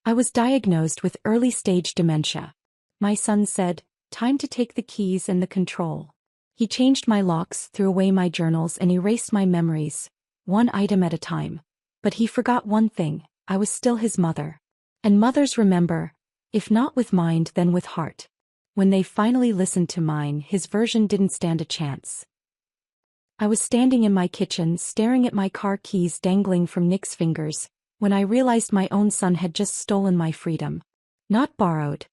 I was diagnosed with early-stage dementia. My son said, "Time to take the keys and the control." He changed my locks, threw away my journals, and erased my memories, one item at a time. But he forgot one thing: I was still his mother. And mothers remember, if not with mind then with heart. When they finally listened to mine, his version didn't stand a chance. I was standing in my kitchen, staring at my car keys dangling from Nick's fingers, when I realized my own son had just stolen my freedom. Not borrowed.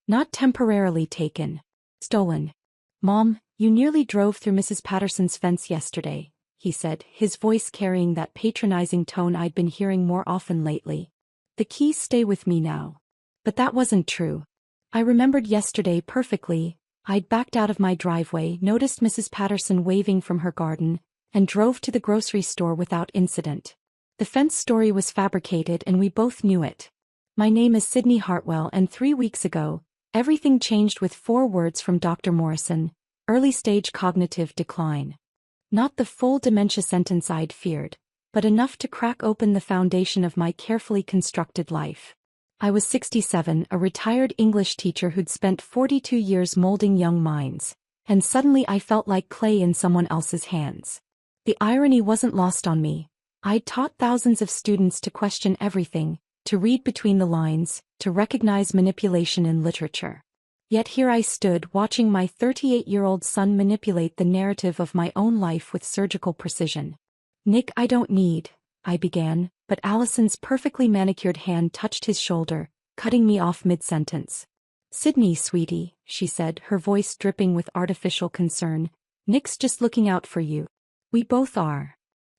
Not temporarily taken. Stolen. "Mom, you nearly drove through Mrs. Patterson's fence yesterday," he said, his voice carrying that patronizing tone I'd been hearing more often lately. "The keys stay with me now." But that wasn't true. I remembered yesterday perfectly. I'd backed out of my driveway, noticed Mrs. Patterson waving from her garden, and drove to the grocery store without incident. The fence story was fabricated and we both knew it. My name is Sydney Hartwell, and 3 weeks ago, everything changed with 4 words from Dr. Morrison: early-stage cognitive decline. Not the full dementia sentence I'd feared, but enough to crack open the foundation of my carefully constructed life. I was 67, a retired English teacher who'd spent 42 years molding young minds, and suddenly I felt like clay in someone else's hands. The irony wasn't lost on me. I'd taught thousands of students to question everything, to read between the lines, to recognize manipulation in literature. Yet here I stood, watching my 38-year-old son manipulate the narrative of my own life with surgical precision. "Nick, I don't need," I began, but Allison's perfectly manicured hand touched his shoulder, cutting me off mid-sentence. "Sydney, sweetie," she said, her voice dripping with artificial concern, "Nick's just looking out for you. We both are."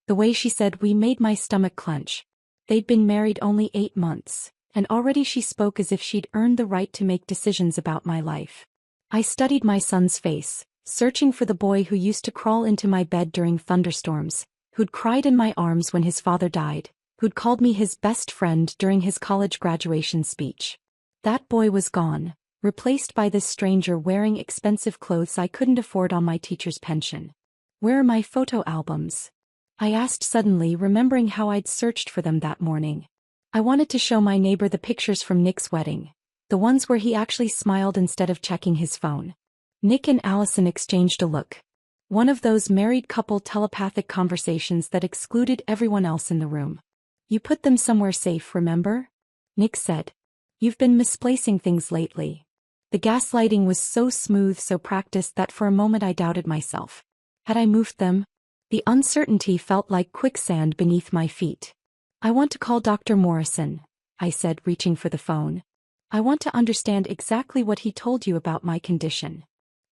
The way she said "we" made my stomach clench. They'd been married only 8 months, and already she spoke as if she'd earned the right to make decisions about my life. I studied my son's face, searching for the boy who used to crawl into my bed during thunderstorms, who'd cried in my arms when his father died, who'd called me his best friend during his college graduation speech. That boy was gone, replaced by this stranger wearing expensive clothes I couldn't afford on my teacher's pension. "Where are my photo albums?" I asked suddenly, remembering how I'd searched for them that morning. I wanted to show my neighbor the pictures from Nick's wedding, the ones where he actually smiled instead of checking his phone. Nick and Allison exchanged a look. One of those married couple telepathic conversations that excluded everyone else in the room. "You put them somewhere safe, remember?" Nick said. "You've been misplacing things lately." The gaslighting was so smooth, so practiced, that for a moment I doubted myself. Had I moved them? The uncertainty felt like quicksand beneath my feet. "I want to call Dr. Morrison," I said, reaching for the phone. "I want to understand exactly what he told you about my condition."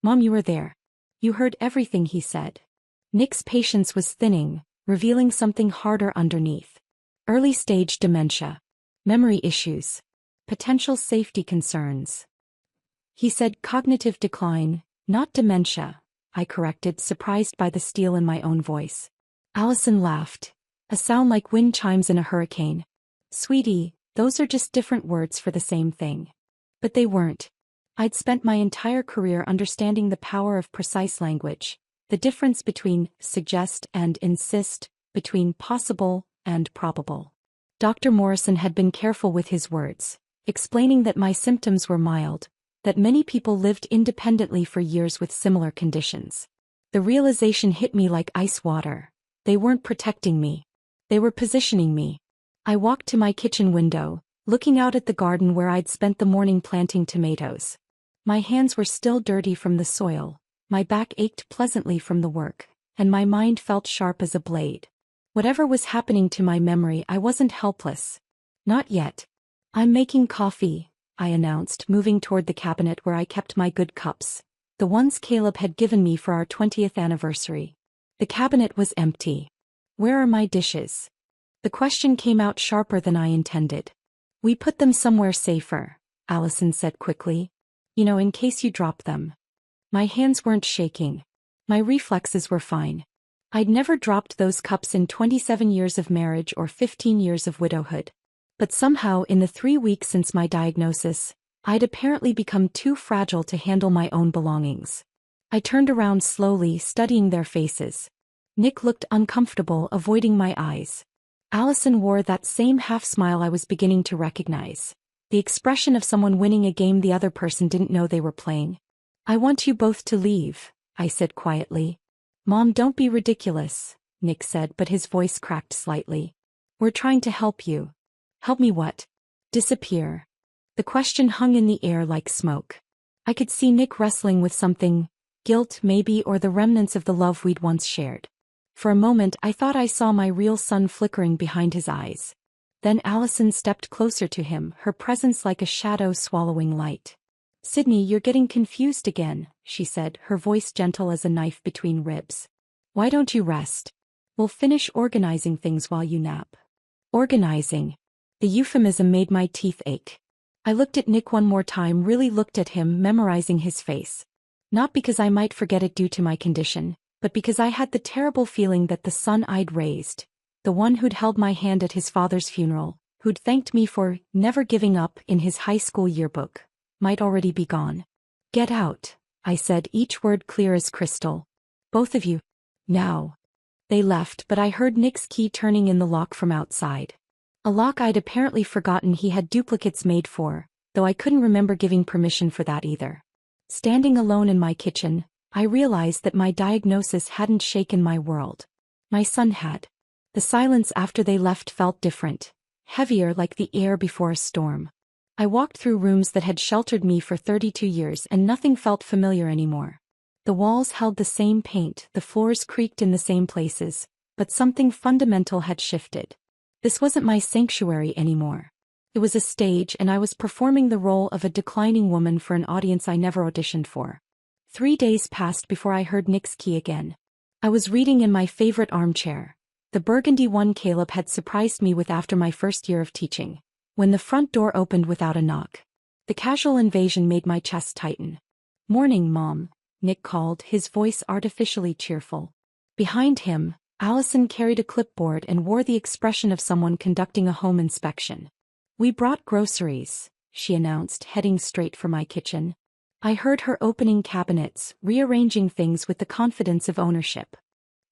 "Mom, you were there. You heard everything he said." Nick's patience was thinning, revealing something harder underneath. Early-stage dementia. Memory issues. Potential safety concerns. He said cognitive decline, not dementia, I corrected, surprised by the steel in my own voice. Allison laughed. A sound like wind chimes in a hurricane. "Sweetie, those are just different words for the same thing." But they weren't. I'd spent my entire career understanding the power of precise language, the difference between suggest and insist, between possible and probable. Dr. Morrison had been careful with his words, explaining that my symptoms were mild, that many people lived independently for years with similar conditions. The realization hit me like ice water. They weren't protecting me. They were positioning me. I walked to my kitchen window, looking out at the garden where I'd spent the morning planting tomatoes. My hands were still dirty from the soil, my back ached pleasantly from the work, and my mind felt sharp as a blade. Whatever was happening to my memory, I wasn't helpless. Not yet. "I'm making coffee," I announced, moving toward the cabinet where I kept my good cups, the ones Caleb had given me for our 20th anniversary. The cabinet was empty. "Where are my dishes?" The question came out sharper than I intended. "We put them somewhere safer," Allison said quickly. "You know, in case you drop them." My hands weren't shaking. My reflexes were fine. I'd never dropped those cups in 27 years of marriage or 15 years of widowhood. But somehow, in the 3 weeks since my diagnosis, I'd apparently become too fragile to handle my own belongings. I turned around slowly, studying their faces. Nick looked uncomfortable, avoiding my eyes. Allison wore that same half-smile I was beginning to recognize. the expression of someone winning a game the other person didn't know they were playing. "I want you both to leave," I said quietly. "Mom, don't be ridiculous," Nick said, but his voice cracked slightly. "We're trying to help you." "Help me what?" "Disappear." The question hung in the air like smoke. I could see Nick wrestling with something, guilt maybe, or the remnants of the love we'd once shared. For a moment I thought I saw my real son flickering behind his eyes. Then Allison stepped closer to him, her presence like a shadow swallowing light. "Sydney, you're getting confused again," she said, her voice gentle as a knife between ribs. "Why don't you rest? We'll finish organizing things while you nap." Organizing. The euphemism made my teeth ache. I looked at Nick one more time, really looked at him, memorizing his face. Not because I might forget it due to my condition, but because I had the terrible feeling that the son I'd raised, the one who'd held my hand at his father's funeral, who'd thanked me for never giving up in his high school yearbook, might already be gone. "Get out," I said, each word clear as crystal. "Both of you. Now." They left, but I heard Nick's key turning in the lock from outside. A lock I'd apparently forgotten he had duplicates made for, though I couldn't remember giving permission for that either. Standing alone in my kitchen, I realized that my diagnosis hadn't shaken my world. My son had. The silence after they left felt different, heavier, like the air before a storm. I walked through rooms that had sheltered me for 32 years and nothing felt familiar anymore. The walls held the same paint, the floors creaked in the same places, but something fundamental had shifted. This wasn't my sanctuary anymore. It was a stage, and I was performing the role of a declining woman for an audience I never auditioned for. 3 days passed before I heard Nick's key again. I was reading in my favorite armchair, the burgundy one Caleb had surprised me with after my first year of teaching, when the front door opened without a knock. The casual invasion made my chest tighten. "Morning, Mom," Nick called, his voice artificially cheerful. Behind him, Allison carried a clipboard and wore the expression of someone conducting a home inspection. "We brought groceries," she announced, heading straight for my kitchen. I heard her opening cabinets, rearranging things with the confidence of ownership.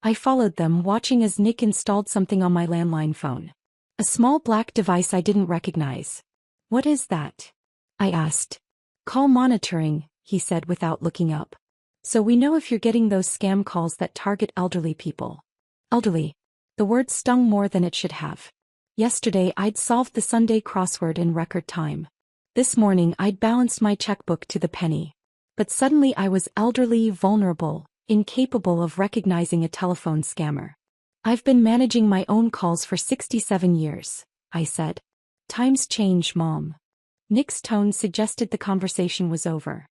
I followed them, watching as Nick installed something on my landline phone. A small black device I didn't recognize. "What is that?" I asked. "Call monitoring," he said without looking up. "So we know if you're getting those scam calls that target elderly people." Elderly. The word stung more than it should have. Yesterday I'd solved the Sunday crossword in record time. This morning I'd balanced my checkbook to the penny. But suddenly I was elderly, vulnerable, incapable of recognizing a telephone scammer. "I've been managing my own calls for 67 years, I said. "Times change, Mom." Nick's tone suggested the conversation was over.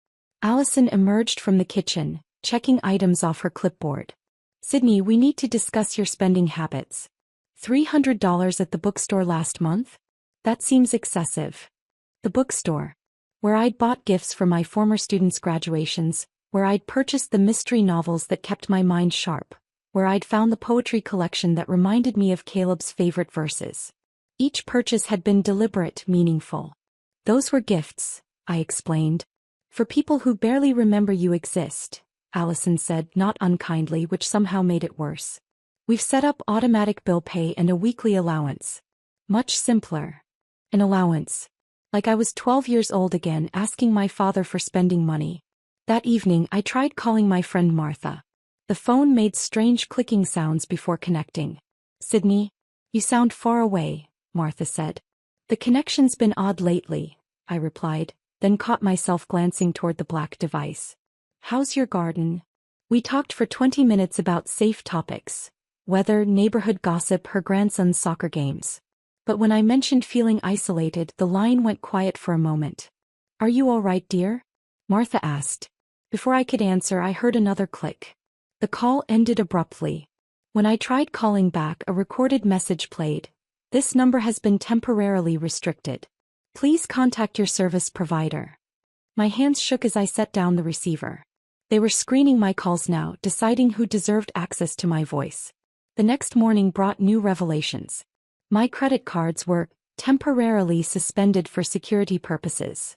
Allison emerged from the kitchen, checking items off her clipboard. "Sydney, we need to discuss your spending habits. $300 at the bookstore last month? That seems excessive." The bookstore. Where I'd bought gifts for my former students' graduations, where I'd purchased the mystery novels that kept my mind sharp, where I'd found the poetry collection that reminded me of Caleb's favorite verses. Each purchase had been deliberate, meaningful. "Those were gifts," I explained. "For people who barely remember you exist," Allison said, not unkindly, which somehow made it worse. "We've set up automatic bill pay and a weekly allowance. Much simpler. An allowance. Like I was 12 years old again, asking my father for spending money. That evening I tried calling my friend Martha. The phone made strange clicking sounds before connecting. "Sydney, you sound far away," Martha said. "The connection's been odd lately," I replied, then caught myself glancing toward the black device. "How's your garden?" We talked for 20 minutes about safe topics. Weather, neighborhood gossip, her grandson's soccer games. But when I mentioned feeling isolated, the line went quiet for a moment. "Are you all right, dear?" Martha asked. Before I could answer, I heard another click. The call ended abruptly. When I tried calling back, a recorded message played. "This number has been temporarily restricted. Please contact your service provider." My hands shook as I set down the receiver. They were screening my calls now, deciding who deserved access to my voice. The next morning brought new revelations. My credit cards were temporarily suspended for security purposes.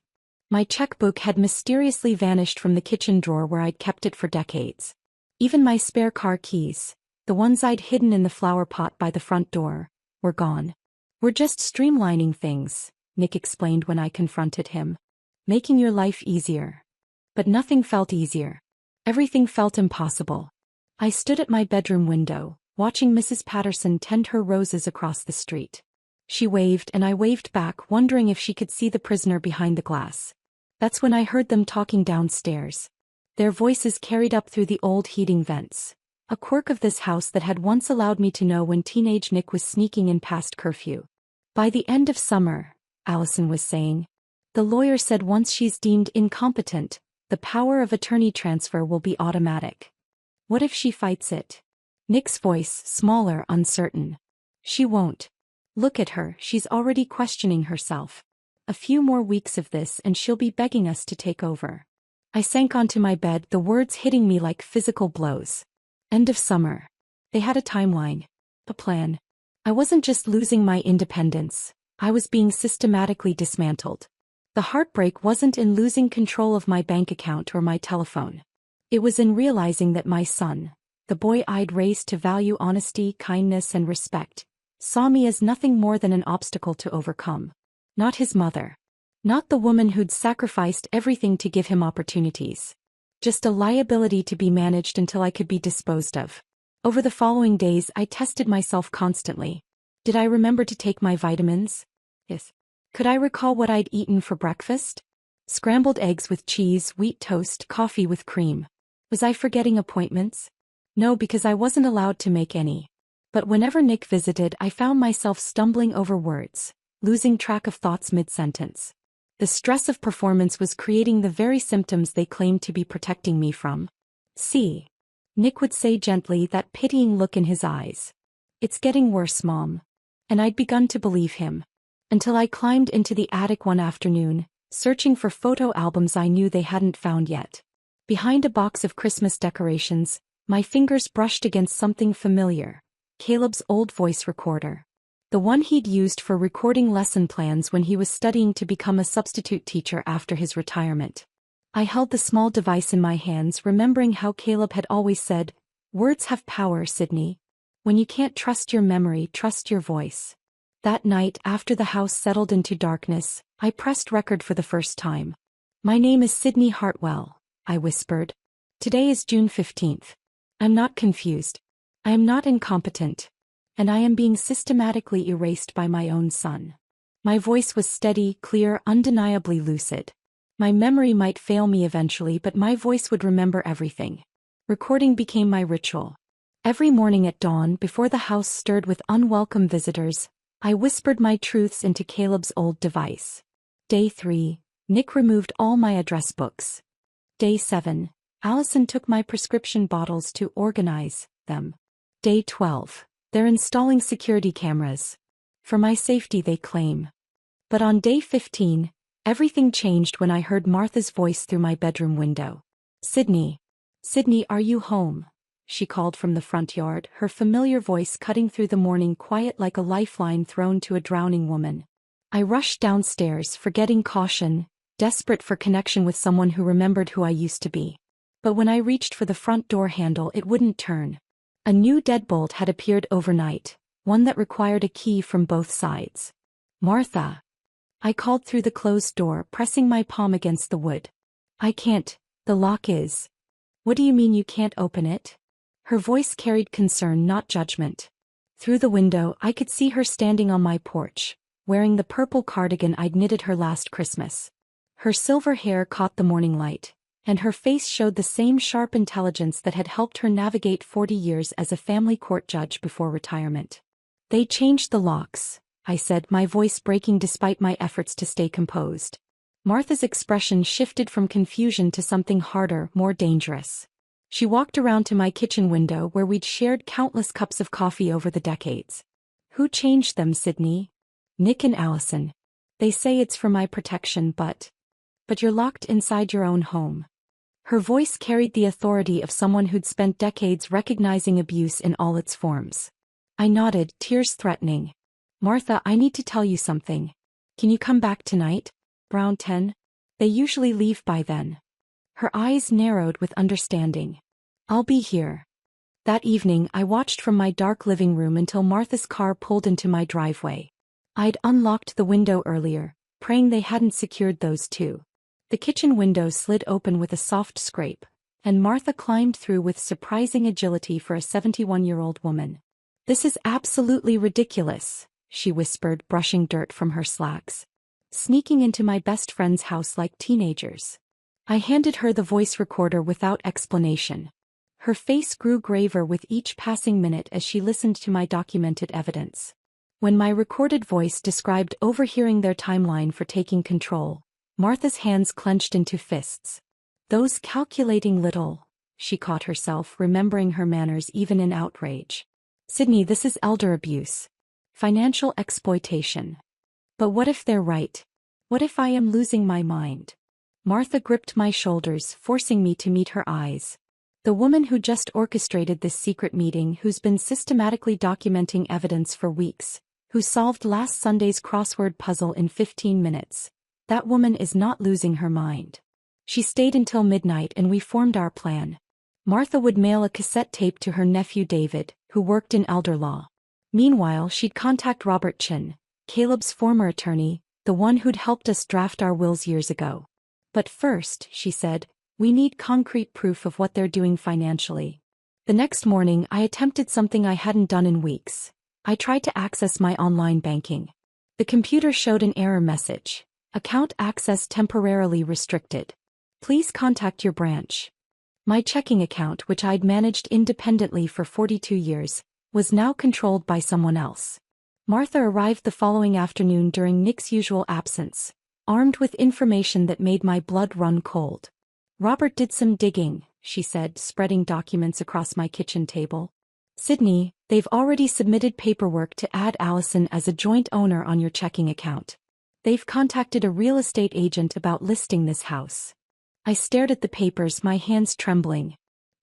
My checkbook had mysteriously vanished from the kitchen drawer where I'd kept it for decades. Even my spare car keys, the ones I'd hidden in the flower pot by the front door, were gone. "We're just streamlining things," Nick explained when I confronted him. Making your life easier. But nothing felt easier. Everything felt impossible. I stood at my bedroom window, watching Mrs. Patterson tend her roses across the street. She waved and I waved back, wondering if she could see the prisoner behind the glass. That's when I heard them talking downstairs. Their voices carried up through the old heating vents. A quirk of this house that had once allowed me to know when teenage Nick was sneaking in past curfew. By the end of summer, Allison was saying. The lawyer said once she's deemed incompetent, the power of attorney transfer will be automatic. What if she fights it? Nick's voice, smaller, uncertain. She won't. Look at her, she's already questioning herself. A few more weeks of this and she'll be begging us to take over. I sank onto my bed, the words hitting me like physical blows. End of summer. They had a timeline. A plan. I wasn't just losing my independence, I was being systematically dismantled. The heartbreak wasn't in losing control of my bank account or my telephone. It was in realizing that my son, the boy I'd raised to value honesty, kindness, and respect, saw me as nothing more than an obstacle to overcome. Not his mother. Not the woman who'd sacrificed everything to give him opportunities. Just a liability to be managed until I could be disposed of. Over the following days I tested myself constantly. Did I remember to take my vitamins? Yes. Could I recall what I'd eaten for breakfast? Scrambled eggs with cheese, wheat toast, coffee with cream. Was I forgetting appointments? No, because I wasn't allowed to make any. But whenever Nick visited, I found myself stumbling over words, losing track of thoughts mid-sentence. The stress of performance was creating the very symptoms they claimed to be protecting me from. See? Nick would say gently, that pitying look in his eyes. It's getting worse, Mom. And I'd begun to believe him. Until I climbed into the attic one afternoon, searching for photo albums I knew they hadn't found yet. Behind a box of Christmas decorations, my fingers brushed against something familiar. Caleb's old voice recorder. The one he'd used for recording lesson plans when he was studying to become a substitute teacher after his retirement. I held the small device in my hands, remembering how Caleb had always said, "Words have power, Sydney. When you can't trust your memory, trust your voice." That night, after the house settled into darkness, I pressed record for the first time. "My name is Sydney Hartwell," I whispered. "Today is June 15th. I'm not confused. I am not incompetent. And I am being systematically erased by my own son." My voice was steady, clear, undeniably lucid. My memory might fail me eventually, but my voice would remember everything. Recording became my ritual. Every morning at dawn, before the house stirred with unwelcome visitors, I whispered my truths into Caleb's old device. Day 3, Nick removed all my address books. Day 7, Allison took my prescription bottles to organize them. Day 12, they're installing security cameras. For my safety, they claim. But on day 15, everything changed when I heard Martha's voice through my bedroom window. "Sydney. Sydney, are you home?" she called from the front yard, her familiar voice cutting through the morning quiet like a lifeline thrown to a drowning woman. I rushed downstairs, forgetting caution, desperate for connection with someone who remembered who I used to be. But when I reached for the front door handle, it wouldn't turn. A new deadbolt had appeared overnight, one that required a key from both sides. "Martha." I called through the closed door, pressing my palm against the wood. "I can't, the lock is." "What do you mean you can't open it?" Her voice carried concern, not judgment. Through the window, I could see her standing on my porch, wearing the purple cardigan I'd knitted her last Christmas. Her silver hair caught the morning light, and her face showed the same sharp intelligence that had helped her navigate 40 years as a family court judge before retirement. "They changed the locks," I said, my voice breaking despite my efforts to stay composed. Martha's expression shifted from confusion to something harder, more dangerous. She walked around to my kitchen window where we'd shared countless cups of coffee over the decades. "Who changed them, Sydney?" "Nick and Allison. They say it's for my protection, but you're locked inside your own home." Her voice carried the authority of someone who'd spent decades recognizing abuse in all its forms. I nodded, tears threatening. "Martha, I need to tell you something. Can you come back tonight? Around 10? They usually leave by then." Her eyes narrowed with understanding. "I'll be here." That evening, I watched from my dark living room until Martha's car pulled into my driveway. I'd unlocked the window earlier, praying they hadn't secured those too. The kitchen window slid open with a soft scrape, and Martha climbed through with surprising agility for a 71-year-old woman. "This is absolutely ridiculous," she whispered, brushing dirt from her slacks. "Sneaking into my best friend's house like teenagers." I handed her the voice recorder without explanation. Her face grew graver with each passing minute as she listened to my documented evidence. When my recorded voice described overhearing their timeline for taking control, Martha's hands clenched into fists. "Those calculating little," she caught herself, remembering her manners even in outrage. "Sydney, this is elder abuse. Financial exploitation. But what if they're right? What if I am losing my mind?" Martha gripped my shoulders, forcing me to meet her eyes. The woman who just orchestrated this secret meeting, who's been systematically documenting evidence for weeks, who solved last Sunday's crossword puzzle in 15 minutes. That woman is not losing her mind. She stayed until midnight and we formed our plan. Martha would mail a cassette tape to her nephew David, who worked in elder law. Meanwhile, she'd contact Robert Chin, Caleb's former attorney, the one who'd helped us draft our wills years ago. "But first," she said, "we need concrete proof of what they're doing financially." The next morning, I attempted something I hadn't done in weeks. I tried to access my online banking. The computer showed an error message. "Account access temporarily restricted. Please contact your branch." My checking account, which I'd managed independently for 42 years, was now controlled by someone else. Martha arrived the following afternoon during Nick's usual absence, armed with information that made my blood run cold. "Robert did some digging," she said, spreading documents across my kitchen table. "Sydney, they've already submitted paperwork to add Allison as a joint owner on your checking account. They've contacted a real estate agent about listing this house." I stared at the papers, my hands trembling.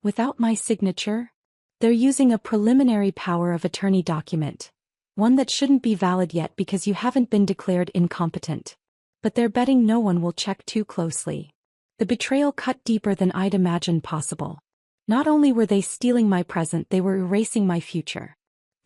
"Without my signature? They're using a preliminary power of attorney document. One that shouldn't be valid yet because you haven't been declared incompetent. But they're betting no one will check too closely." The betrayal cut deeper than I'd imagined possible. Not only were they stealing my present, they were erasing my future.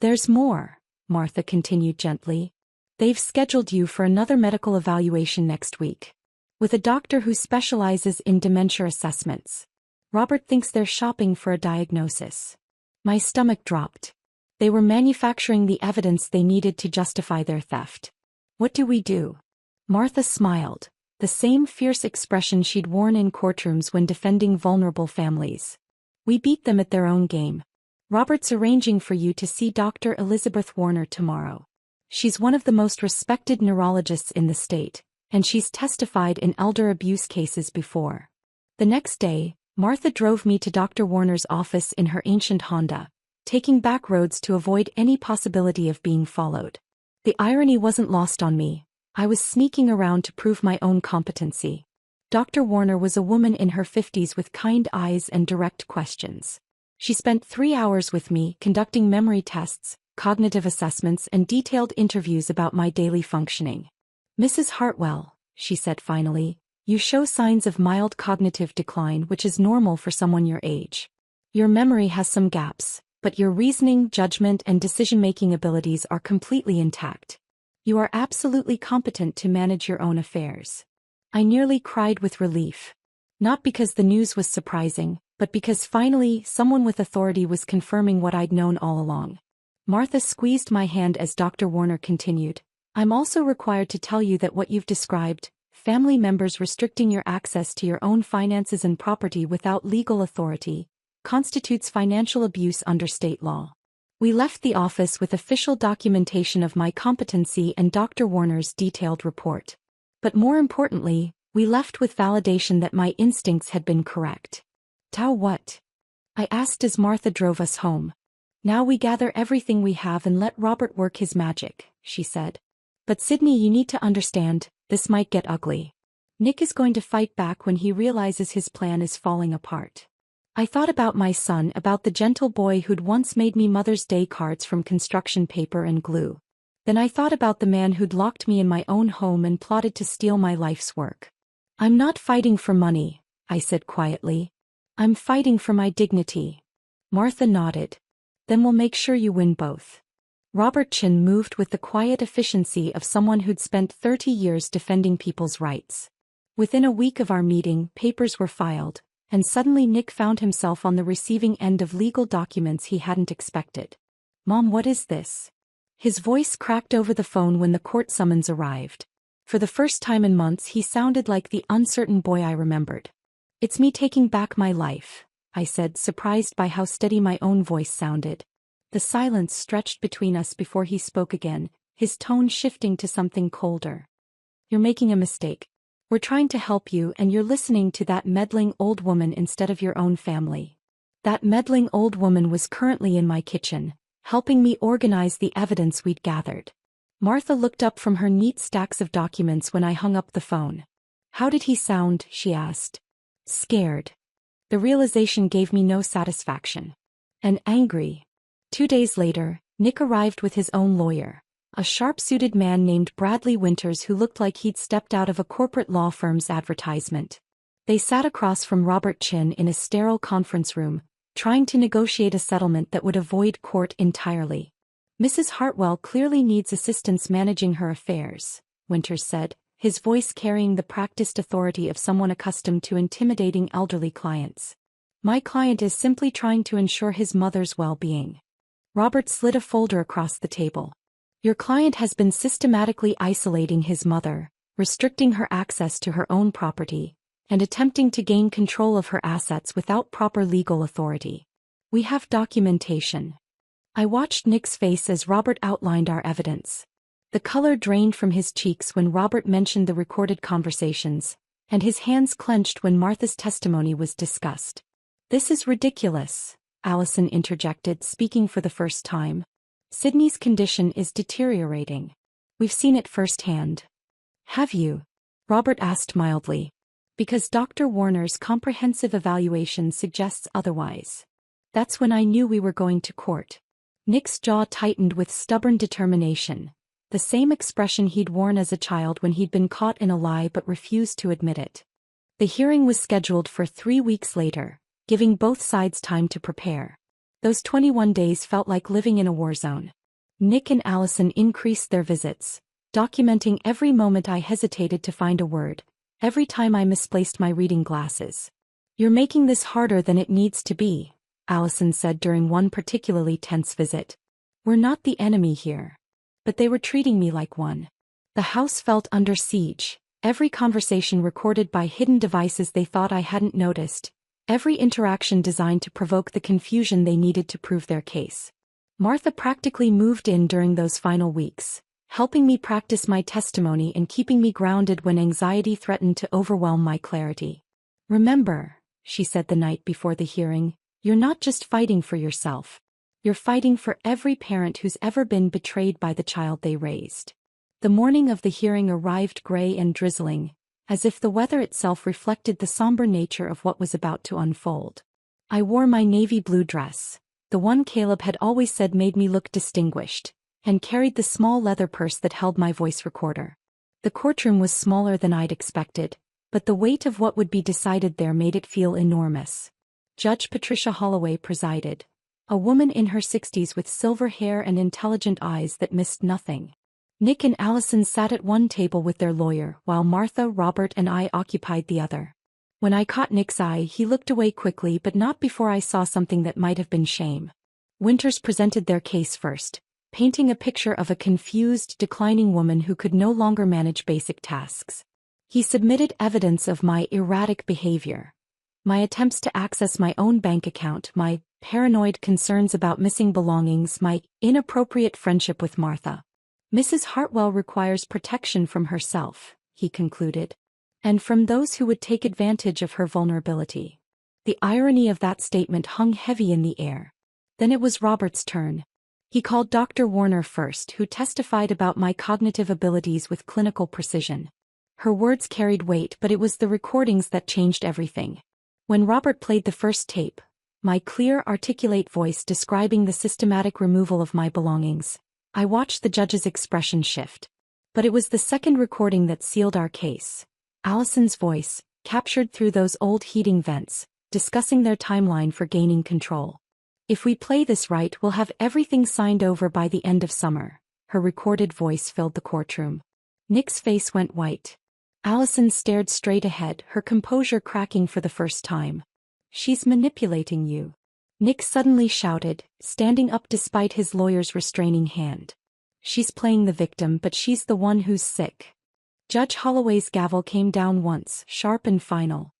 "There's more," Martha continued gently. "They've scheduled you for another medical evaluation next week. With a doctor who specializes in dementia assessments. Robert thinks they're shopping for a diagnosis." My stomach dropped. They were manufacturing the evidence they needed to justify their theft. "What do we do?" Martha smiled, the same fierce expression she'd worn in courtrooms when defending vulnerable families. "We beat them at their own game. Robert's arranging for you to see Dr. Elizabeth Warner tomorrow. She's one of the most respected neurologists in the state, and she's testified in elder abuse cases before." The next day, Martha drove me to Dr. Warner's office in her ancient Honda, taking back roads to avoid any possibility of being followed. The irony wasn't lost on me. I was sneaking around to prove my own competency. Dr. Warner was a woman in her 50s with kind eyes and direct questions. She spent 3 hours with me, conducting memory tests, cognitive assessments, and detailed interviews about my daily functioning. "Mrs. Hartwell," she said finally, "you show signs of mild cognitive decline, which is normal for someone your age. Your memory has some gaps, but your reasoning, judgment, and decision-making abilities are completely intact. You are absolutely competent to manage your own affairs." I nearly cried with relief. Not because the news was surprising, but because finally someone with authority was confirming what I'd known all along. Martha squeezed my hand as Dr. Warner continued. "I'm also required to tell you that what you've described, family members restricting your access to your own finances and property without legal authority, constitutes financial abuse under state law." We left the office with official documentation of my competency and Dr. Warner's detailed report. But more importantly, we left with validation that my instincts had been correct. "Now what?" I asked as Martha drove us home. "Now we gather everything we have and let Robert work his magic," she said. "But Sydney, you need to understand, this might get ugly. Nick is going to fight back when he realizes his plan is falling apart." I thought about my son, about the gentle boy who'd once made me Mother's Day cards from construction paper and glue. Then I thought about the man who'd locked me in my own home and plotted to steal my life's work. "I'm not fighting for money," I said quietly. "I'm fighting for my dignity." Martha nodded. "Then we'll make sure you win both." Robert Chin moved with the quiet efficiency of someone who'd spent 30 years defending people's rights. Within a week of our meeting, papers were filed, and suddenly Nick found himself on the receiving end of legal documents he hadn't expected. "Mom, what is this?" His voice cracked over the phone when the court summons arrived. For the first time in months, he sounded like the uncertain boy I remembered. "It's me taking back my life," I said, surprised by how steady my own voice sounded. The silence stretched between us before he spoke again, his tone shifting to something colder. "You're making a mistake. We're trying to help you, and you're listening to that meddling old woman instead of your own family." That meddling old woman was currently in my kitchen, helping me organize the evidence we'd gathered. Martha looked up from her neat stacks of documents when I hung up the phone. "How did he sound?" she asked. "Scared." The realization gave me no satisfaction. "And angry." 2 days later, Nick arrived with his own lawyer, a sharp-suited man named Bradley Winters who looked like he'd stepped out of a corporate law firm's advertisement. They sat across from Robert Chin in a sterile conference room, trying to negotiate a settlement that would avoid court entirely. "Mrs. Hartwell clearly needs assistance managing her affairs," Winters said, his voice carrying the practiced authority of someone accustomed to intimidating elderly clients. "My client is simply trying to ensure his mother's well-being." Robert slid a folder across the table. "Your client has been systematically isolating his mother, restricting her access to her own property, and attempting to gain control of her assets without proper legal authority. We have documentation." I watched Nick's face as Robert outlined our evidence. The color drained from his cheeks when Robert mentioned the recorded conversations, and his hands clenched when Martha's testimony was discussed. "This is ridiculous," Allison interjected, speaking for the first time. "Sydney's condition is deteriorating. We've seen it firsthand." "Have you?" Robert asked mildly. "Because Dr. Warner's comprehensive evaluation suggests otherwise." That's when I knew we were going to court. Nick's jaw tightened with stubborn determination, the same expression he'd worn as a child when he'd been caught in a lie but refused to admit it. The hearing was scheduled for 3 weeks later, giving both sides time to prepare. Those 21 days felt like living in a war zone. Nick and Allison increased their visits, documenting every moment I hesitated to find a word, every time I misplaced my reading glasses. "You're making this harder than it needs to be," Allison said during one particularly tense visit. "We're not the enemy here." But they were treating me like one. The house felt under siege, every conversation recorded by hidden devices they thought I hadn't noticed, every interaction designed to provoke the confusion they needed to prove their case. Martha practically moved in during those final weeks, helping me practice my testimony and keeping me grounded when anxiety threatened to overwhelm my clarity. "Remember," she said the night before the hearing, "you're not just fighting for yourself. You're fighting for every parent who's ever been betrayed by the child they raised." The morning of the hearing arrived gray and drizzling, as if the weather itself reflected the somber nature of what was about to unfold. I wore my navy blue dress, the one Caleb had always said made me look distinguished, and carried the small leather purse that held my voice recorder. The courtroom was smaller than I'd expected, but the weight of what would be decided there made it feel enormous. Judge Patricia Holloway presided, a woman in her 60s with silver hair and intelligent eyes that missed nothing. Nick and Allison sat at one table with their lawyer, while Martha, Robert, and I occupied the other. When I caught Nick's eye, he looked away quickly, but not before I saw something that might have been shame. Winters presented their case first, painting a picture of a confused, declining woman who could no longer manage basic tasks. He submitted evidence of my erratic behavior, my attempts to access my own bank account, my paranoid concerns about missing belongings, my inappropriate friendship with Martha. "Mrs. Hartwell requires protection from herself," he concluded, "and from those who would take advantage of her vulnerability." The irony of that statement hung heavy in the air. Then it was Robert's turn. He called Dr. Warner first, who testified about my cognitive abilities with clinical precision. Her words carried weight, but it was the recordings that changed everything. When Robert played the first tape, my clear, articulate voice describing the systematic removal of my belongings, I watched the judge's expression shift. But it was the second recording that sealed our case. Allison's voice, captured through those old heating vents, discussing their timeline for gaining control. If we play this right, we'll have everything signed over by the end of summer. Her recorded voice filled the courtroom. Nick's face went white. Allison stared straight ahead, her composure cracking for the first time. She's manipulating you. Nick suddenly shouted, standing up despite his lawyer's restraining hand. She's playing the victim, but she's the one who's sick. Judge Holloway's gavel came down once, sharp and final.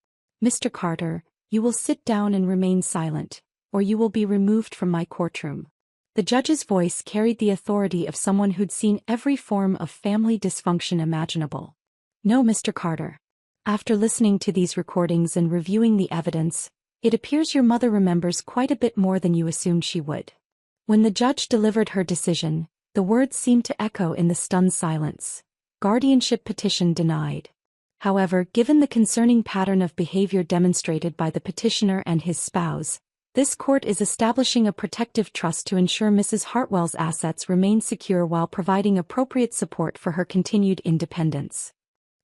Mr. Carter, you will sit down and remain silent, or you will be removed from my courtroom. The judge's voice carried the authority of someone who'd seen every form of family dysfunction imaginable. No, Mr. Carter. After listening to these recordings and reviewing the evidence, it appears your mother remembers quite a bit more than you assumed she would. When the judge delivered her decision, the words seemed to echo in the stunned silence. Guardianship petition denied. However, given the concerning pattern of behavior demonstrated by the petitioner and his spouse, this court is establishing a protective trust to ensure Mrs. Hartwell's assets remain secure while providing appropriate support for her continued independence.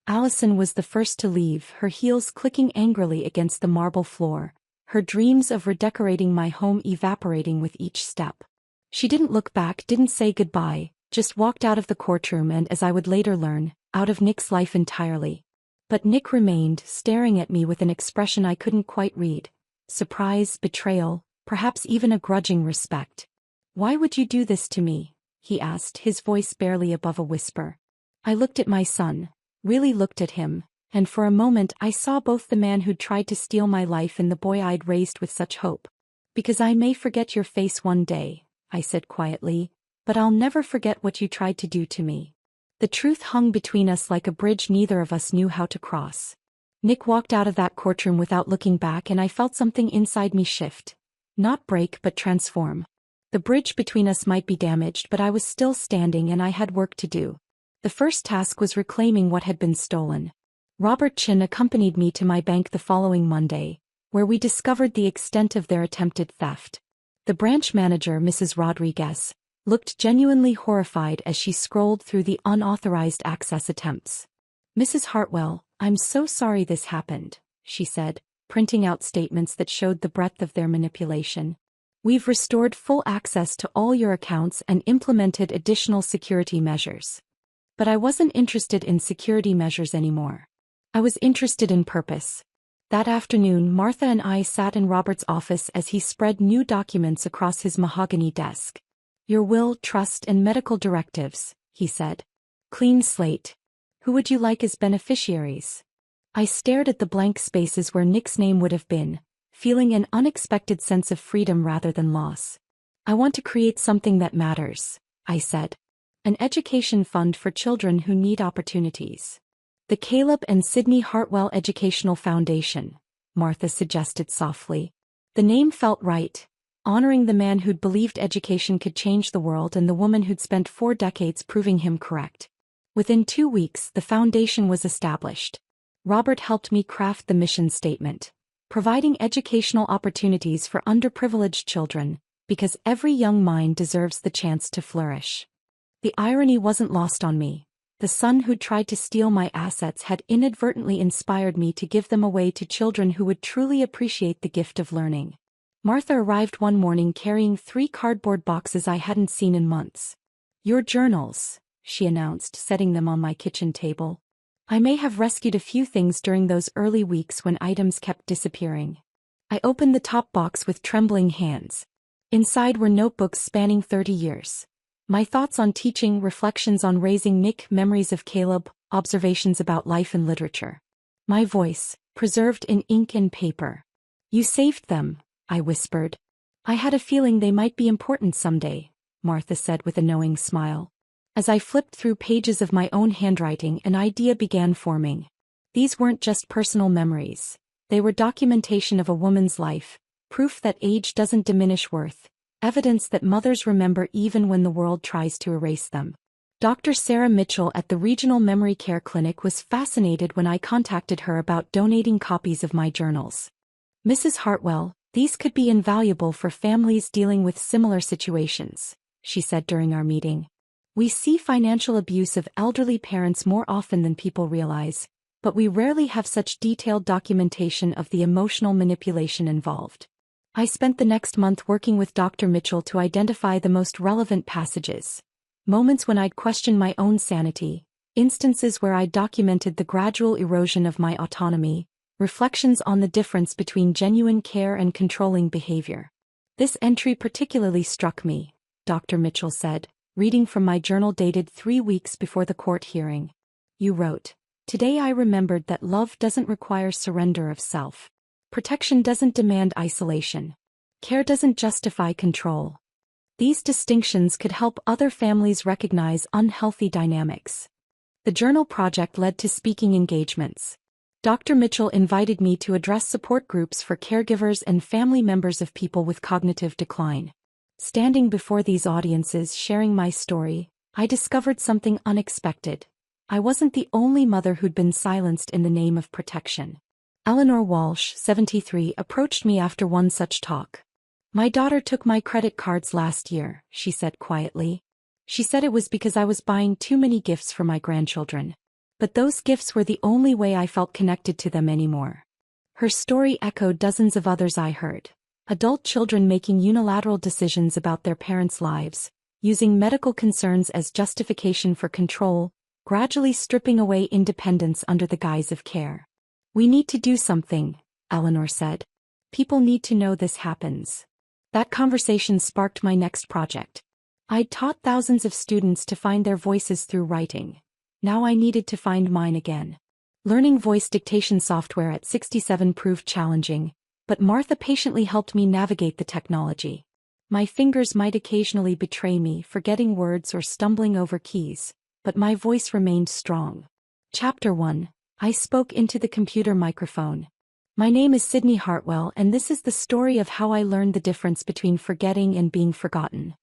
Allison was the first to leave, her heels clicking angrily against the marble floor, her dreams of redecorating my home evaporating with each step. She didn't look back, didn't say goodbye, just walked out of the courtroom and, as I would later learn, out of Nick's life entirely. But Nick remained, staring at me with an expression I couldn't quite read. Surprise, betrayal, perhaps even a grudging respect. Why would you do this to me? He asked, his voice barely above a whisper. I looked at my son, really looked at him, and for a moment I saw both the man who'd tried to steal my life and the boy I'd raised with such hope. Because I may forget your face one day, I said quietly, but I'll never forget what you tried to do to me. The truth hung between us like a bridge neither of us knew how to cross. Nick walked out of that courtroom without looking back, and I felt something inside me shift. Not break, but transform. The bridge between us might be damaged, but I was still standing and I had work to do. The first task was reclaiming what had been stolen. Robert Chin accompanied me to my bank the following Monday, where we discovered the extent of their attempted theft. The branch manager, Mrs. Rodriguez, looked genuinely horrified as she scrolled through the unauthorized access attempts. Mrs. Hartwell, I'm so sorry this happened, she said, printing out statements that showed the breadth of their manipulation. We've restored full access to all your accounts and implemented additional security measures. But I wasn't interested in security measures anymore. I was interested in purpose. That afternoon, Martha and I sat in Robert's office as he spread new documents across his mahogany desk. Your will, trust, and medical directives, he said. Clean slate. Who would you like as beneficiaries? I stared at the blank spaces where Nick's name would have been, feeling an unexpected sense of freedom rather than loss. I want to create something that matters, I said. An education fund for children who need opportunities. The Caleb and Sydney Hartwell Educational Foundation, Martha suggested softly. The name felt right, honoring the man who'd believed education could change the world and the woman who'd spent 4 decades proving him correct. Within 2 weeks, the foundation was established. Robert helped me craft the mission statement, providing educational opportunities for underprivileged children, because every young mind deserves the chance to flourish. The irony wasn't lost on me. The son who'd tried to steal my assets had inadvertently inspired me to give them away to children who would truly appreciate the gift of learning. Martha arrived one morning carrying 3 cardboard boxes I hadn't seen in months. Your journals, she announced, setting them on my kitchen table. I may have rescued a few things during those early weeks when items kept disappearing. I opened the top box with trembling hands. Inside were notebooks spanning 30 years. My thoughts on teaching, reflections on raising Nick, memories of Caleb, observations about life and literature. My voice, preserved in ink and paper. You saved them, I whispered. I had a feeling they might be important someday, Martha said with a knowing smile. As I flipped through pages of my own handwriting, an idea began forming. These weren't just personal memories. They were documentation of a woman's life, proof that age doesn't diminish worth, evidence that mothers remember even when the world tries to erase them. Dr. Sarah Mitchell at the Regional Memory Care Clinic was fascinated when I contacted her about donating copies of my journals. Mrs. Hartwell, these could be invaluable for families dealing with similar situations, she said during our meeting. We see financial abuse of elderly parents more often than people realize, but we rarely have such detailed documentation of the emotional manipulation involved. I spent the next month working with Dr. Mitchell to identify the most relevant passages. Moments when I'd question my own sanity, instances where I'd documented the gradual erosion of my autonomy, reflections on the difference between genuine care and controlling behavior. This entry particularly struck me, Dr. Mitchell said, reading from my journal dated 3 weeks before the court hearing. You wrote, "Today I remembered that love doesn't require surrender of self. Protection doesn't demand isolation. Care doesn't justify control." These distinctions could help other families recognize unhealthy dynamics. The journal project led to speaking engagements. Dr. Mitchell invited me to address support groups for caregivers and family members of people with cognitive decline. Standing before these audiences sharing my story, I discovered something unexpected. I wasn't the only mother who'd been silenced in the name of protection. Eleanor Walsh, 73, approached me after one such talk. "My daughter took my credit cards last year," she said quietly. She said it was because I was buying too many gifts for my grandchildren. But those gifts were the only way I felt connected to them anymore. Her story echoed dozens of others I heard. Adult children making unilateral decisions about their parents' lives, using medical concerns as justification for control, gradually stripping away independence under the guise of care. "We need to do something," Eleanor said. "People need to know this happens." That conversation sparked my next project. I'd taught thousands of students to find their voices through writing. Now I needed to find mine again. Learning voice dictation software at 67 proved challenging, but Martha patiently helped me navigate the technology. My fingers might occasionally betray me, forgetting words or stumbling over keys, but my voice remained strong. Chapter 1. I spoke into the computer microphone. My name is Sydney Hartwell, and this is the story of how I learned the difference between forgetting and being forgotten.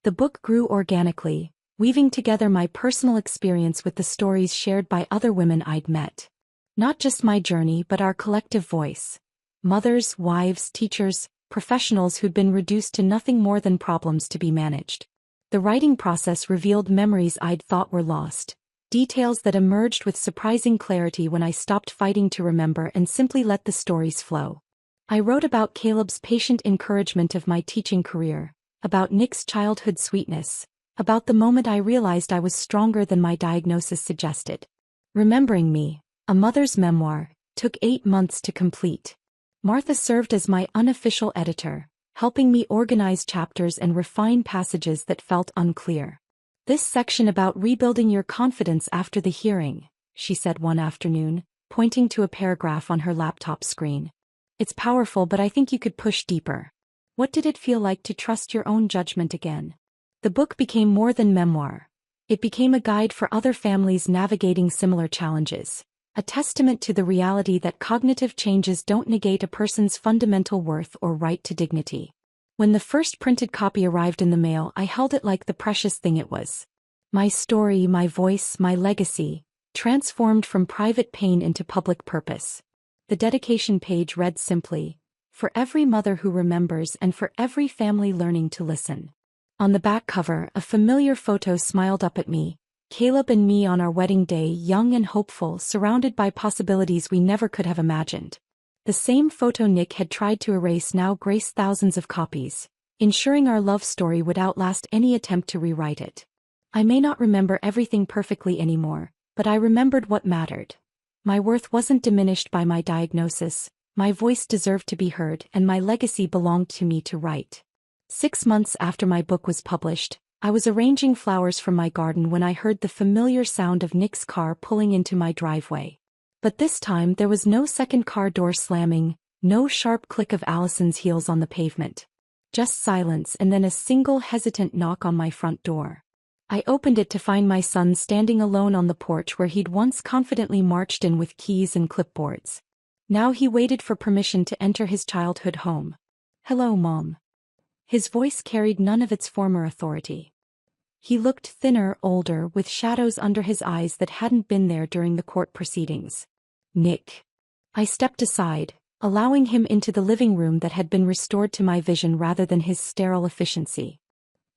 The book grew organically, weaving together my personal experience with the stories shared by other women I'd met. Not just my journey, but our collective voice. Mothers, wives, teachers, professionals who'd been reduced to nothing more than problems to be managed. The writing process revealed memories I'd thought were lost. Details that emerged with surprising clarity when I stopped fighting to remember and simply let the stories flow. I wrote about Caleb's patient encouragement of my teaching career, about Nick's childhood sweetness, about the moment I realized I was stronger than my diagnosis suggested. Remembering Me, a mother's memoir, took 8 months to complete. Martha served as my unofficial editor, helping me organize chapters and refine passages that felt unclear. "This section about rebuilding your confidence after the hearing," she said one afternoon, pointing to a paragraph on her laptop screen. "It's powerful, but I think you could push deeper. What did it feel like to trust your own judgment again?" The book became more than memoir. It became a guide for other families navigating similar challenges, a testament to the reality that cognitive changes don't negate a person's fundamental worth or right to dignity. When the first printed copy arrived in the mail, I held it like the precious thing it was. My story, my voice, my legacy, transformed from private pain into public purpose. The dedication page read simply, "For every mother who remembers and for every family learning to listen." On the back cover, a familiar photo smiled up at me, Caleb and me on our wedding day, young and hopeful, surrounded by possibilities we never could have imagined. The same photo Nick had tried to erase now graced thousands of copies, ensuring our love story would outlast any attempt to rewrite it. I may not remember everything perfectly anymore, but I remembered what mattered. My worth wasn't diminished by my diagnosis, my voice deserved to be heard, and my legacy belonged to me to write. 6 months after my book was published, I was arranging flowers from my garden when I heard the familiar sound of Nick's car pulling into my driveway. But this time there was no second car door slamming, no sharp click of Allison's heels on the pavement. Just silence and then a single hesitant knock on my front door. I opened it to find my son standing alone on the porch where he'd once confidently marched in with keys and clipboards. Now he waited for permission to enter his childhood home. "Hello, Mom." His voice carried none of its former authority. He looked thinner, older, with shadows under his eyes that hadn't been there during the court proceedings. "Nick." I stepped aside, allowing him into the living room that had been restored to my vision rather than his sterile efficiency.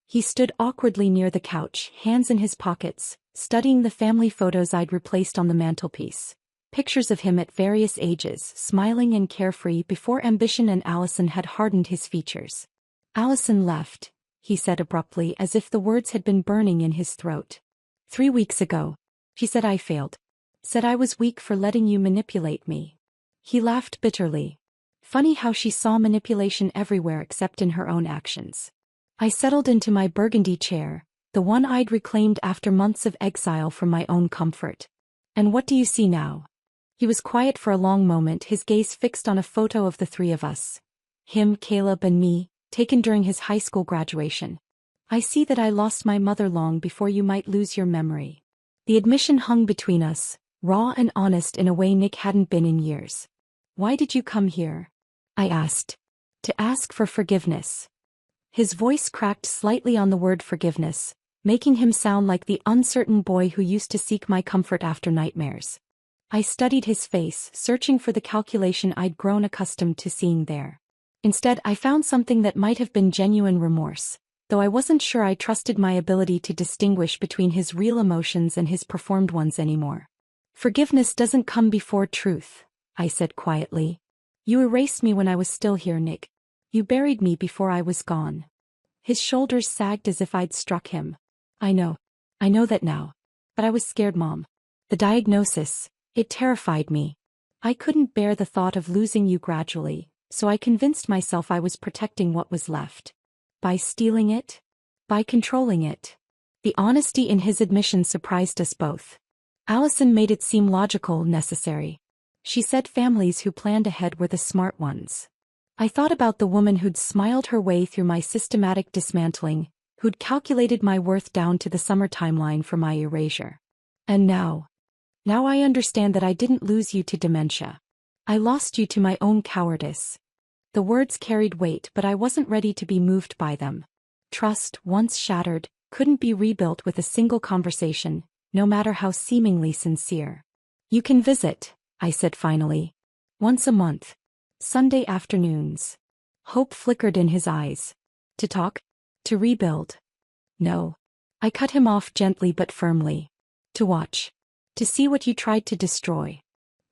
He stood awkwardly near the couch, hands in his pockets, studying the family photos I'd replaced on the mantelpiece. Pictures of him at various ages, smiling and carefree before ambition and Allison had hardened his features. Allison left, he said abruptly, as if the words had been burning in his throat. 3 weeks ago. She said I failed. Said I was weak for letting you manipulate me. He laughed bitterly. Funny how she saw manipulation everywhere except in her own actions. I settled into my burgundy chair, the one I'd reclaimed after months of exile from my own comfort. And what do you see now? He was quiet for a long moment, his gaze fixed on a photo of the three of us. Him, Caleb and me, taken during his high school graduation. I see that I lost my mother long before you might lose your memory. The admission hung between us, raw and honest in a way Nick hadn't been in years. Why did you come here? I asked. To ask for forgiveness. His voice cracked slightly on the word forgiveness, making him sound like the uncertain boy who used to seek my comfort after nightmares. I studied his face, searching for the calculation I'd grown accustomed to seeing there. Instead, I found something that might have been genuine remorse, though I wasn't sure I trusted my ability to distinguish between his real emotions and his performed ones anymore. Forgiveness doesn't come before truth, I said quietly. You erased me when I was still here, Nick. You buried me before I was gone. His shoulders sagged as if I'd struck him. I know that now. But I was scared, Mom. The diagnosis, it terrified me. I couldn't bear the thought of losing you gradually, so I convinced myself I was protecting what was left. By stealing it? By controlling it. The honesty in his admission surprised us both. Allison made it seem logical, necessary. She said families who planned ahead were the smart ones. I thought about the woman who'd smiled her way through my systematic dismantling, who'd calculated my worth down to the summer timeline for my erasure. And now I understand that I didn't lose you to dementia. I lost you to my own cowardice. The words carried weight, but I wasn't ready to be moved by them. Trust, once shattered, couldn't be rebuilt with a single conversation, no matter how seemingly sincere. You can visit, I said finally. Once a month. Sunday afternoons. Hope flickered in his eyes. To talk? To rebuild? No. I cut him off gently but firmly. To watch. To see what you tried to destroy.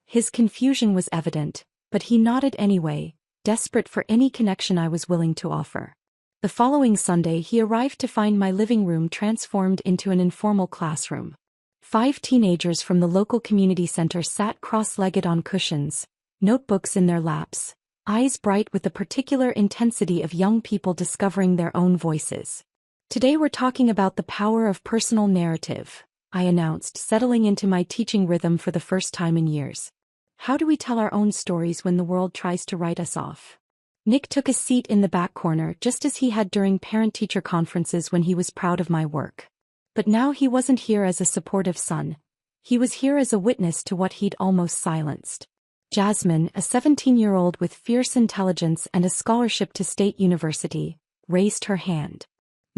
His confusion was evident, but he nodded anyway, desperate for any connection I was willing to offer. The following Sunday he arrived to find my living room transformed into an informal classroom. 5 teenagers from the local community center sat cross-legged on cushions, notebooks in their laps, eyes bright with the particular intensity of young people discovering their own voices. Today we're talking about the power of personal narrative, I announced, settling into my teaching rhythm for the first time in years. How do we tell our own stories when the world tries to write us off? Nick took a seat in the back corner just as he had during parent-teacher conferences when he was proud of my work. But now he wasn't here as a supportive son. He was here as a witness to what he'd almost silenced. Jasmine, a 17-year-old with fierce intelligence and a scholarship to State University, raised her hand.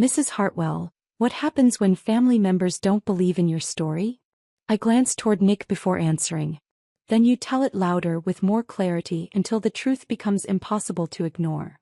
Mrs. Hartwell, what happens when family members don't believe in your story? I glanced toward Nick before answering. Then you tell it louder with more clarity until the truth becomes impossible to ignore.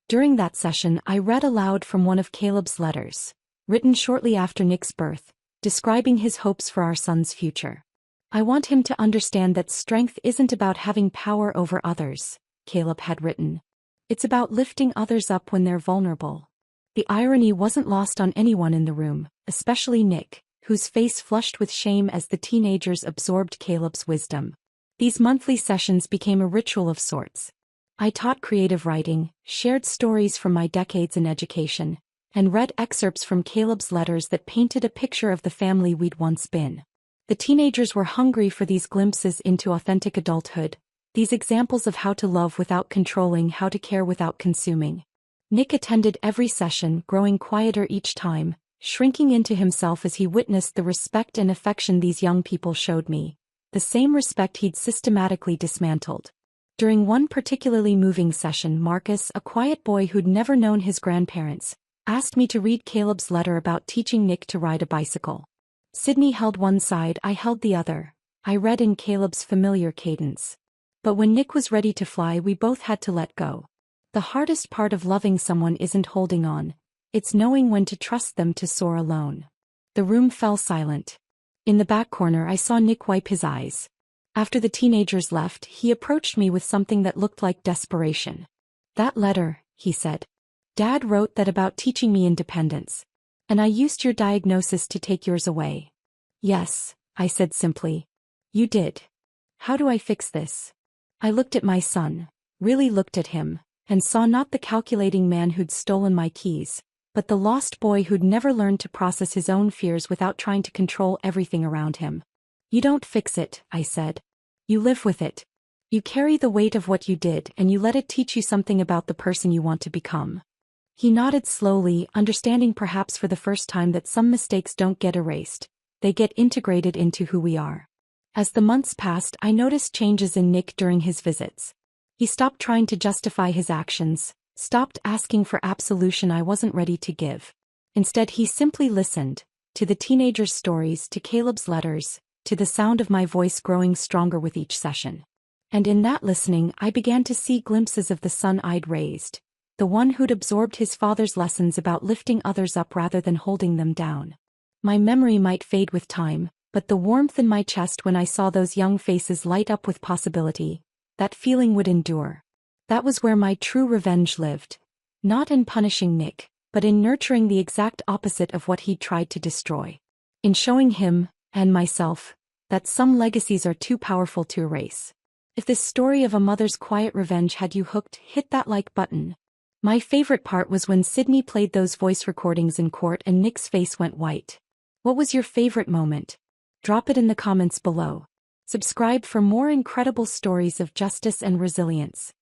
During that session, I read aloud from one of Caleb's letters, written shortly after Nick's birth, describing his hopes for our son's future. I want him to understand that strength isn't about having power over others, Caleb had written. It's about lifting others up when they're vulnerable. The irony wasn't lost on anyone in the room, especially Nick, whose face flushed with shame as the teenagers absorbed Caleb's wisdom. These monthly sessions became a ritual of sorts. I taught creative writing, shared stories from my decades in education, and read excerpts from Caleb's letters that painted a picture of the family we'd once been. The teenagers were hungry for these glimpses into authentic adulthood, these examples of how to love without controlling, how to care without consuming. Nick attended every session, growing quieter each time, shrinking into himself as he witnessed the respect and affection these young people showed me, the same respect he'd systematically dismantled. During one particularly moving session, Marcus, a quiet boy who'd never known his grandparents, asked me to read Caleb's letter about teaching Nick to ride a bicycle. Sydney held one side, I held the other. I read in Caleb's familiar cadence. But when Nick was ready to fly, we both had to let go. The hardest part of loving someone isn't holding on, it's knowing when to trust them to soar alone. The room fell silent. In the back corner I saw Nick wipe his eyes. After the teenagers left, he approached me with something that looked like desperation. "That letter," he said. "Dad wrote that about teaching me independence. And I used your diagnosis to take yours away." "Yes," I said simply. "You did. How do I fix this?" I looked at my son, really looked at him, and saw not the calculating man who'd stolen my keys, but the lost boy who'd never learned to process his own fears without trying to control everything around him. "You don't fix it," I said. "You live with it. You carry the weight of what you did and you let it teach you something about the person you want to become." He nodded slowly, understanding perhaps for the first time that some mistakes don't get erased, they get integrated into who we are. As the months passed, I noticed changes in Nick during his visits. He stopped trying to justify his actions, stopped asking for absolution I wasn't ready to give. Instead, he simply listened, to the teenagers' stories, to Caleb's letters, to the sound of my voice growing stronger with each session. And in that listening, I began to see glimpses of the son I'd raised, the one who'd absorbed his father's lessons about lifting others up rather than holding them down. My memory might fade with time, but the warmth in my chest when I saw those young faces light up with possibility, that feeling would endure. That was where my true revenge lived. Not in punishing Nick, but in nurturing the exact opposite of what he'd tried to destroy. In showing him, and myself, that some legacies are too powerful to erase. If this story of a mother's quiet revenge had you hooked, hit that like button. My favorite part was when Sydney played those voice recordings in court and Nick's face went white. What was your favorite moment? Drop it in the comments below. Subscribe for more incredible stories of justice and resilience.